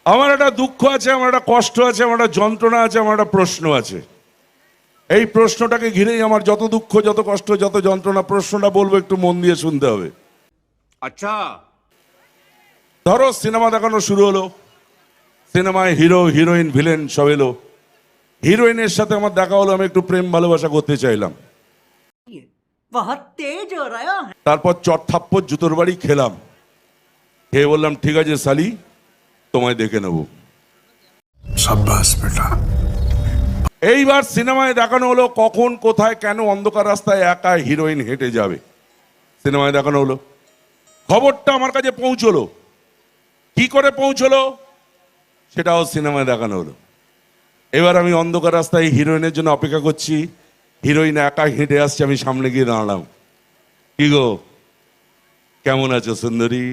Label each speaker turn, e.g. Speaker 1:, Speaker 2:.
Speaker 1: আমার একটা দুঃখ আছে, আমার একটা কষ্ট আছে, আমার একটা যন্ত্রণা আছে, আমার একটা প্রশ্ন আছে। এই প্রশ্নটাকে ঘিরেই আমার যত দুঃখ, যত কষ্ট, যত যন্ত্রণা। প্রশ্নটা বলবো, একটু মন দিয়ে শুনতে হবে।
Speaker 2: আচ্ছা,
Speaker 1: ধরো সিনেমা দেখানো শুরু হলো, সিনেমায় হিরো হিরোইন ভিলেন সব এলো। হিরোইনের সাথে আমার দেখা হলো, আমি একটু প্রেম ভালোবাসা করতে চাইলাম।
Speaker 3: बहुत तेज हो रहा है।
Speaker 1: তারপর চট থাপ্পড় জুতোর বাড়ি খেলাম। খেয়ে বললাম, ঠিক আছে শালি, তোমায় দেখে নেবো।
Speaker 4: शाबाश बेटा।
Speaker 1: এইবার সিনেমায় দেখানো হলো কখন, কোথায়, কেন অন্ধকার রাস্তায় একা হিরোইন হেঁটে যাবে। সিনেমায় দেখানো হলো, খবরটা আমার কাছে পৌঁছলো। কি করে পৌঁছলো সেটাও সিনেমায় দেখানো হলো। এবার আমি অন্ধকার রাস্তায় হিরোইনের জন্য অপেক্ষা করছি। হিরোইন একা হেঁটে আসছে, আমি সামনে গিয়ে দাঁড়ালাম। কি গো, কেমন আছো সুন্দরী?